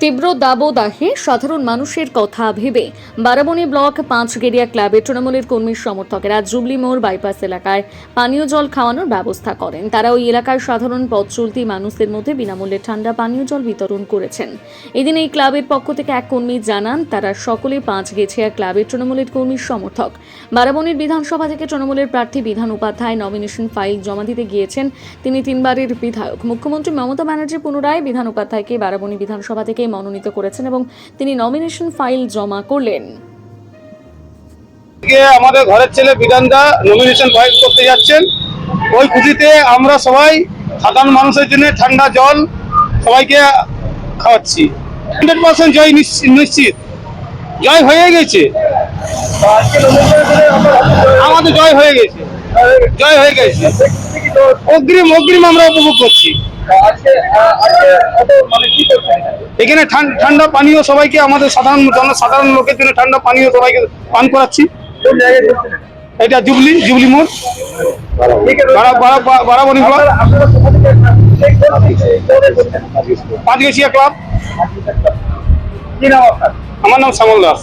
তীব্র দাবদাহে সাধারণ মানুষের কথা ভেবে বারাবণী ব্লক পাঁচগেড়িয়া ক্লাবের তৃণমূলের কর্মী সমর্থকেরা জুবলি মোড় বাইপাস এলাকায় পানীয় জল খাওয়ানোর ব্যবস্থা করেন। তারা ওই এলাকার সাধারণ পথ চলতি মানুষদের মধ্যে বিনামূল্যে ঠান্ডা পানীয় জল বিতরণ করেছেন। এদিন এই ক্লাবের পক্ষ থেকে এক কর্মী জানান, তারা সকলে পাঁচগেছিয়া ক্লাবের তৃণমূলের কর্মী সমর্থক। বারাবণীর বিধানসভা থেকে তৃণমূলের প্রার্থী বিধান উপাধ্যায় নমিনেশন ফাইল জমা দিতে গিয়েছেন। তিনি 3 বারের বিধায়ক। মুখ্যমন্ত্রী মমতা ব্যানার্জি পুনরায় বিধান উপাধ্যায়কে বারাবণী বিধানসভা থেকে মনোনীত করেছেন এবং তিনি নমিনেশন ফাইল জমা করলেন। আমাদের ঘরের ছেলে বিধানদা নমিনেশন ফাইল করতে যাচ্ছেন। ওই খুশিতে আমরা সবাই সাধারণ মানুষের জন্য ঠান্ডা জল সবাইকে খাওয়াচ্ছি। 100% জয় নিশ্চিত, জয় হয়ে গেছে, আমাদের জয় হয়ে গেছে, জয় হয়ে গেছে। অগ্রিম আমরা উপভোগ করছি। এখানে ঠান্ডা পানীয় সবাইকে, আমাদের সাধারণ লোকের জন্য ঠান্ডা পানীয় সবাইকে পান করাচ্ছি। এটা জুবলি মোড়, বারাবণী ব্লক, পাঁচগেছিয়া ক্লাব। আমার নাম শ্যামল দাস।